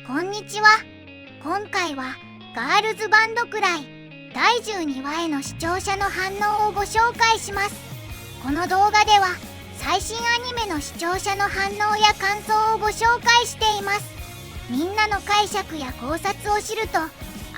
こんにちは。今回はガールズバンドくらい第12話への視聴者の反応をご紹介します。この動画では最新アニメの視聴者の反応や感想をご紹介しています。みんなの解釈や考察を知ると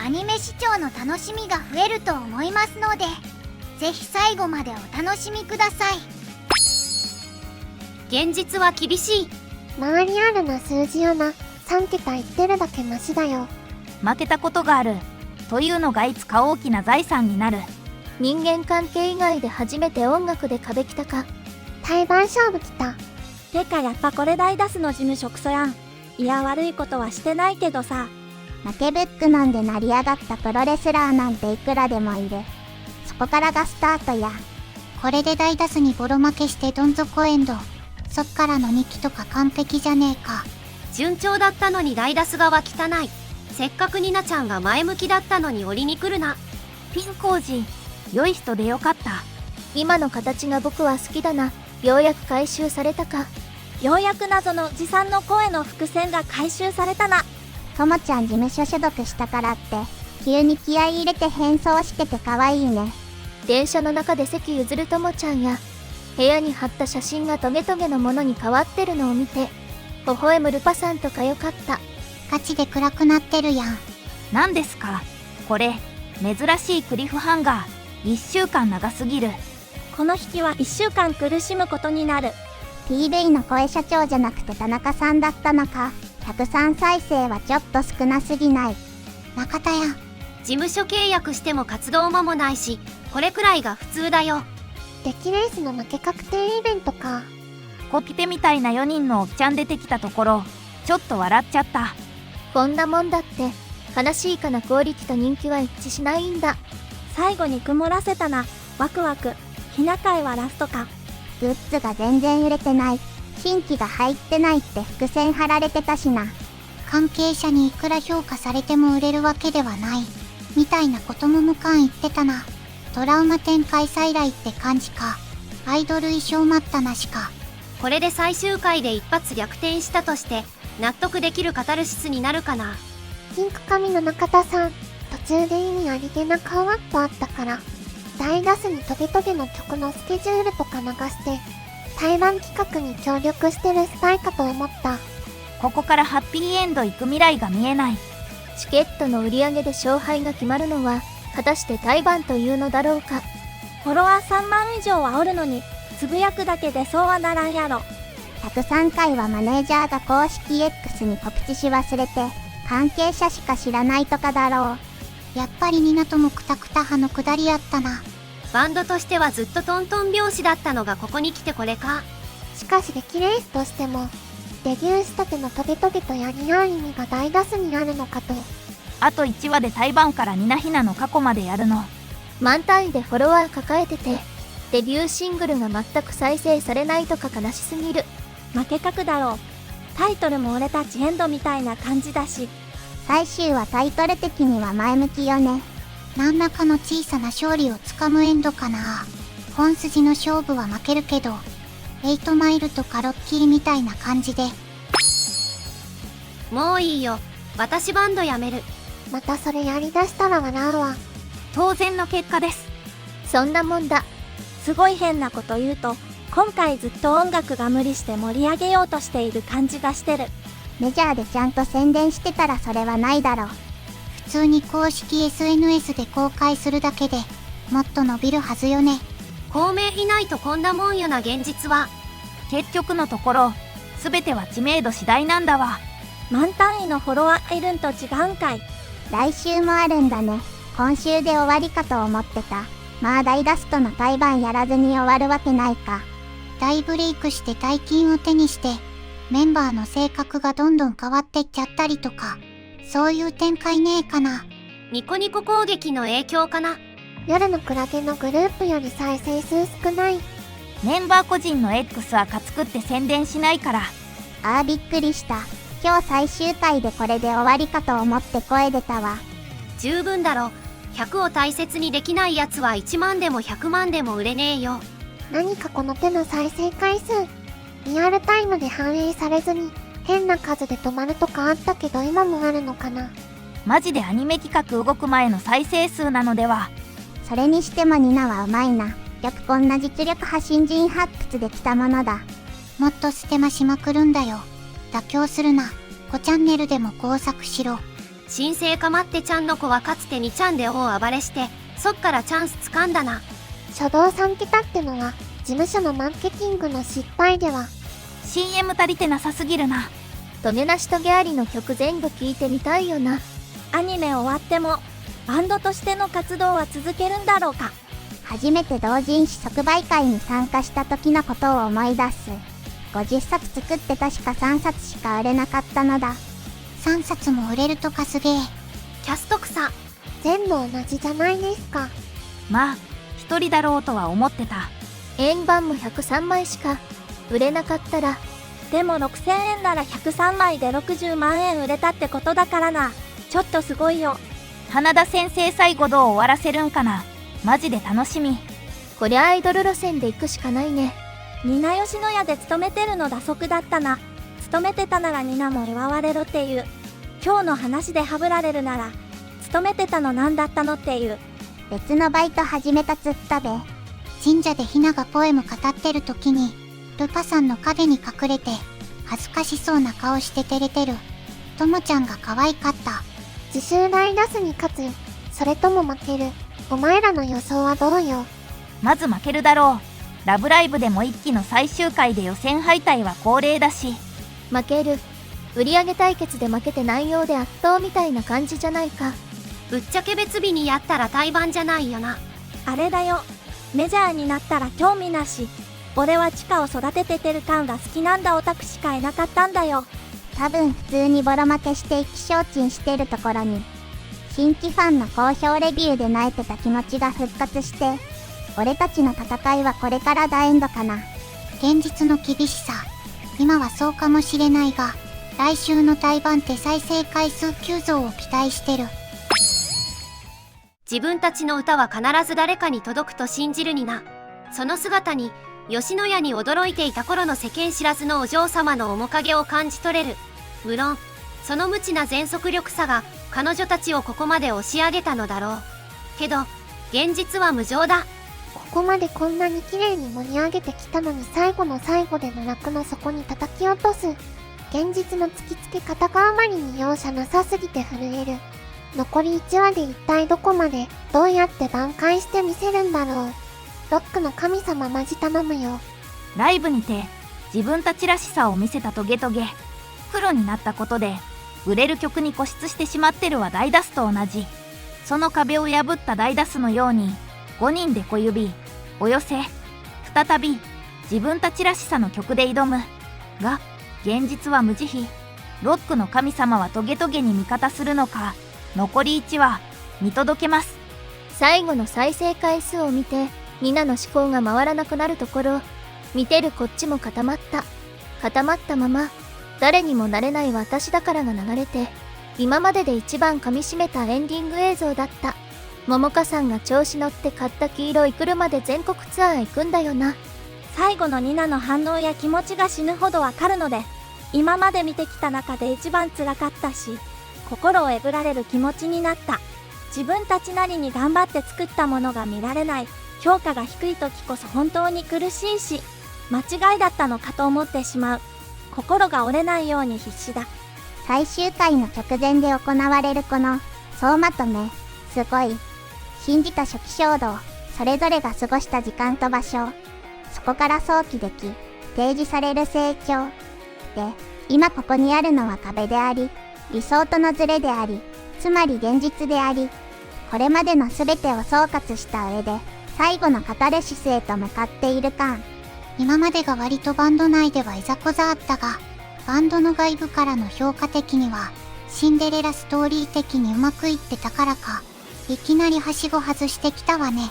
アニメ視聴の楽しみが増えると思いますので、ぜひ最後までお楽しみください。現実は厳しい。周りあるな数字よな。3桁言ってるだけマシだよ。負けたことがあるというのがいつか大きな財産になる。人間関係以外で初めて音楽で壁来たか。対バン勝負来た。てかやっぱこれ大ダスの事務職そやん。いや悪いことはしてないけどさ。負けブック飲んで成り上がったプロレスラーなんていくらでもいる。そこからがスタートや。これで大ダスにボロ負けしてどん底エンド。そっからの2期とか完璧じゃねえか。順調だったのに大ダスがは汚い。せっかくニナちゃんが前向きだったのに折りに来るな。ピン工事良い人でよかった。今の形が僕は好きだな。ようやく回収されたか。ようやく謎の持参の声の伏線が回収されたな。ともちゃん事務所所属したからって急に気合い入れて変装してて可愛いね。電車の中で席譲るともちゃんや部屋に貼った写真がトゲトゲのものに変わってるのを見て微笑むルパさんとかよかった。ガチで暗くなってるやん。何ですかこれ。珍しいクリフハンガー。1週間長すぎる。この引きは1週間苦しむことになる。 PV の声社長じゃなくて田中さんだったのか。103再生はちょっと少なすぎない。中田やん。事務所契約しても活動間もないし、これくらいが普通だよ。デッキレースの負け確定イベントか。コピペみたいな4人のおっちゃん出てきたところちょっと笑っちゃった。こんなもんだって悲しいかなクオリティと人気は一致しないんだ。最後に曇らせたな。ワクワク。ひな会はラストか。グッズが全然売れてない。新規が入ってないって伏線貼られてたしな。関係者にいくら評価されても売れるわけではないみたいなことも無感言ってたな。トラウマ展開再来って感じか。アイドル衣装待ったなしか。これで最終回で一発逆転したとして納得できるカタルシスになるかな。ピンク髪の中田さん、途中で意味ありげな顔アップあったから大ダスにトゲトゲの曲のスケジュールとか流して対バン企画に協力してるスパイかと思った。ここからハッピーエンド行く未来が見えない。チケットの売り上げで勝敗が決まるのは果たして対バンというのだろうか。フォロワー3万以上はおるのにつぶやくだけでそうはならんやろ。103回はマネージャーが公式 X に告知し忘れて関係者しか知らないとかだろう。やっぱりニナともクタクタ派のくだりやったな。バンドとしてはずっとトントン拍子だったのがここに来てこれか。しかしデッキレースとしてもデビューしたてのトゲトゲとやり合う意味が大ダスにあるのかと。あと1話で対バンからニナヒナの過去までやるの。満単位でフォロワー抱えててデビューシングルが全く再生されないとか悲しすぎる。負け確だろう。タイトルも俺たちエンドみたいな感じだし。最終話タイトル的には前向きよね。何らかの小さな勝利をつかむエンドかな。本筋の勝負は負けるけど8マイルとかロッキーみたいな感じで。もういいよ。私バンドやめる。またそれやりだしたら笑うわ。当然の結果です。そんなもんだ。すごい変なこと言うと今回ずっと音楽が無理して盛り上げようとしている感じがしてる。メジャーでちゃんと宣伝してたらそれはないだろう。普通に公式 SNS で公開するだけでもっと伸びるはずよね。公明いないとこんなもんよな現実は。結局のところ全ては知名度次第なんだわ。満単位のフォロワーいるんと違うんかい。来週もあるんだね。今週で終わりかと思ってた。まあ大ダストの対バンやらずに終わるわけないか。大ブレイクして大金を手にしてメンバーの性格がどんどん変わってっちゃったりとか、そういう展開ねえかな。ニコニコ攻撃の影響かな。夜のクラゲのグループより再生数少ない。メンバー個人の X はかつくって宣伝しないから。あーびっくりした。今日最終回でこれで終わりかと思って声出たわ。十分だろ。100を大切にできないやつは1万でも100万でも売れねえよ。何かこの手の再生回数リアルタイムで反映されずに変な数で止まるとかあったけど今もあるのかな。マジでアニメ企画動く前の再生数なのでは。それにしてもニナはうまいな。よくこんな実力派新人発掘できたものだ。もっとステマしまくるんだよ。妥協するな。5チャンネルでも工作しろ。新生かまってちゃんの子はかつて2チャンで大暴れして、そっからチャンスつかんだな。初動3桁ってのは事務所のマーケティングの失敗では。 CM 足りてなさすぎるな。トゲなしトゲありの曲全部聴いてみたいよな。アニメ終わってもバンドとしての活動は続けるんだろうか。初めて同人誌即売会に参加した時のことを思い出す。50冊作って確か3冊しか売れなかったのだ。3冊も売れるとかすげえ。キャスト草。全部同じじゃないですか。まあ一人だろうとは思ってた。円盤も103枚しか売れなかったら。でも6000円なら103枚で60万円売れたってことだからな。ちょっとすごいよ。花田先生最後どう終わらせるんかな。マジで楽しみ。こりゃアイドル路線で行くしかないね。ニナ吉野家で勤めてるの打足だったな。勤めてたならニナも祝われるっていう。今日の話でハブられるなら勤めてたの何だったのっていう。別のバイト始めたつったべ。神社でひながポエム語ってる時にルパさんの影に隠れて恥ずかしそうな顔して照れてるともちゃんが可愛かった。自習大出すに勝つ、それとも負ける。お前らの予想はどうよ。まず負けるだろう。ラブライブでも一期の最終回で予選敗退は恒例だし。負ける。売り上げ対決で負けて内容で圧倒みたいな感じじゃないか。ぶっちゃけ別日にやったら対バンじゃないよな。あれだよ。メジャーになったら興味なし。俺は地下を育てててる感が好きなんだオタクしかいなかったんだよ。多分普通にボロ負けして意気消沈してるところに、新規ファンの好評レビューで泣いてた気持ちが復活して、俺たちの戦いはこれから大エンドかな。現実の厳しさ。今はそうかもしれないが、来週の対バンって再生回数急増を期待してる。自分たちの歌は必ず誰かに届くと信じるにな。その姿に吉野家に驚いていた頃の世間知らずのお嬢様の面影を感じ取れる。無論その無知な全速力さが彼女たちをここまで押し上げたのだろう。けど現実は無情だ。ここまでこんなに綺麗に盛り上げてきたのに最後の最後で奈落の底に叩き落とす。現実の突きつけ方があまりに容赦なさすぎて震える。残り1話で一体どこまでどうやって挽回してみせるんだろう。ロックの神様マジ頼むよ。ライブにて自分たちらしさを見せたトゲトゲ。プロになったことで売れる曲に固執してしまってるはダイダスと同じ。その壁を破ったダイダスのように5人で小指お寄せ再び自分たちらしさの曲で挑むが、現実は無慈悲。ロックの神様はトゲトゲに味方するのか。残り1話見届けます。最後の再生回数を見てニナの思考が回らなくなるところ、見てるこっちも固まったまま誰にもなれない私だからが流れて、今までで一番噛み締めたエンディング映像だった。桃香さんが調子乗って買った黄色い車で全国ツアー行くんだよな。最後のニナの反応や気持ちが死ぬほどわかるので、今まで見てきた中で一番辛かったし、心をえぐられる気持ちになった。自分たちなりに頑張って作ったものが見られない、評価が低い時こそ本当に苦しいし、間違いだったのかと思ってしまう。心が折れないように必死だ。最終回の直前で行われるこの総まとめ、すごい。信じた初期衝動、それぞれが過ごした時間と場所、そこから想起でき、提示される成長。で、今ここにあるのは壁であり、理想とのズレであり、つまり現実であり、これまでの全てを総括した上で、最後のカタルシスへと向かっている感。今までが割とバンド内ではいざこざあったが、バンドの外部からの評価的には、シンデレラストーリー的にうまくいってたからか、いきなりはしご外してきたわね。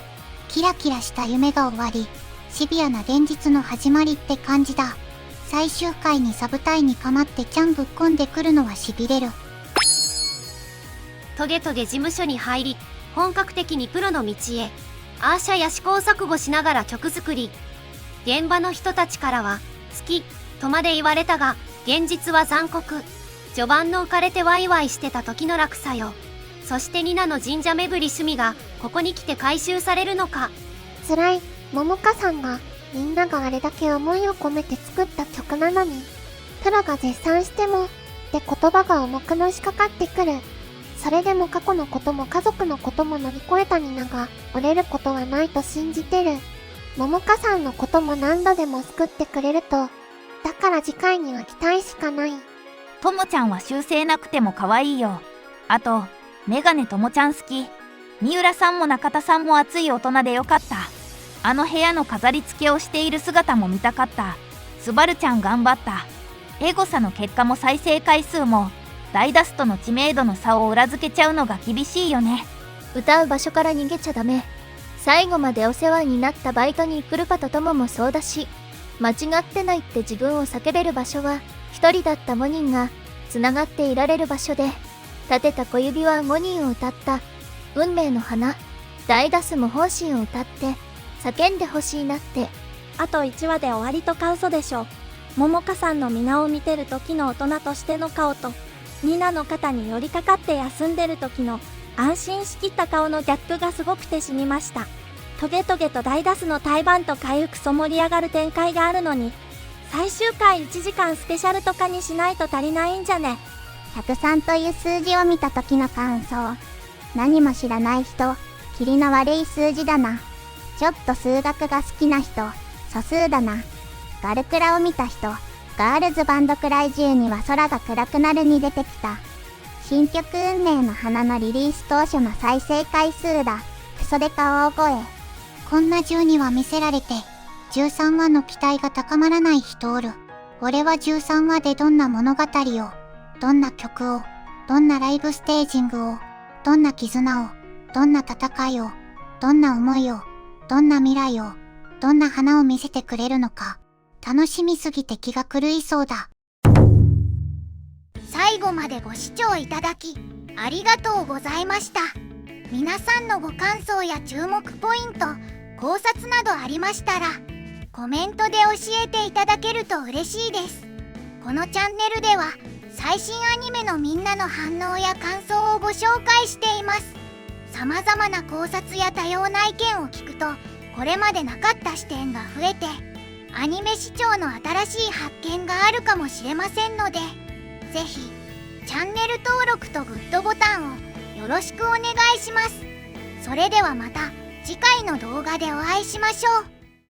キラキラした夢が終わり、シビアな現実の始まりって感じだ。最終回にサブ隊にかまってちゃんぶっこんでくるのは痺れる。トゲトゲ事務所に入り、本格的にプロの道へ。アーシャや試行錯誤しながら曲作り。現場の人たちからは好きとまで言われたが、現実は残酷。序盤の浮かれてワイワイしてた時の落差よ。そしてニナの神社巡り趣味がここに来て回収されるのか。辛い。桃香さんが、みんながあれだけ思いを込めて作った曲なのに、プロが絶賛しても、って言葉が重くのしかかってくる。それでも過去のことも家族のことも乗り越えたニナが折れることはないと信じてる。桃香さんのことも何度でも救ってくれると、だから次回には期待しかない。ともちゃんは修正なくても可愛いよ。あと、メガネともちゃん好き。三浦さんも中田さんも熱い大人でよかった。あの部屋の飾り付けをしている姿も見たかった。スバルちゃん頑張った。エゴサの結果も再生回数も、ダイダストの知名度の差を裏付けちゃうのが厳しいよね。歌う場所から逃げちゃダメ。最後までお世話になったバイトに来るかと友もそうだし、間違ってないって自分を叫べる場所は、一人だったモニンが、つながっていられる場所で、立てた小指はモニンを歌った、運命の花、ダイダスも本心を歌って、叫んでほしいなって。あと1話で終わりとか嘘でしょ。桃香さんの皆を見てる時の大人としての顔と、ニナの肩に寄りかかって休んでる時の安心しきった顔のギャップがすごくて死にました。トゲトゲとダイダスの対バンと回復そ盛り上がる展開があるのに、最終回1時間スペシャルとかにしないと足りないんじゃね。103という数字を見た時の感想。何も知らない人、キリの悪い数字だな。ちょっと数学が好きな人、素数だな。ガルクラを見た人、ガールズバンドくらい中には空が暗くなるに出てきた。新曲運命の花のリリース当初の再生回数だ。クソデカ大声。こんな12話見せられて、13話の期待が高まらない人おる。俺は13話でどんな物語を、どんな曲を、どんなライブステージングを、どんな絆を、どんな戦いを、どんな思いを、どんな未来を、どんな花を見せてくれるのか、楽しみすぎて気が狂いそうだ。最後までご視聴いただき、ありがとうございました。皆さんのご感想や注目ポイント、考察などありましたら、コメントで教えていただけると嬉しいです。このチャンネルでは、最新アニメのみんなの反応や感想をご紹介しています。様々な考察や多様な意見を聞くと、これまでなかった視点が増えて、アニメ視聴の新しい発見があるかもしれませんので、ぜひチャンネル登録とグッドボタンをよろしくお願いします。それではまた次回の動画でお会いしましょう。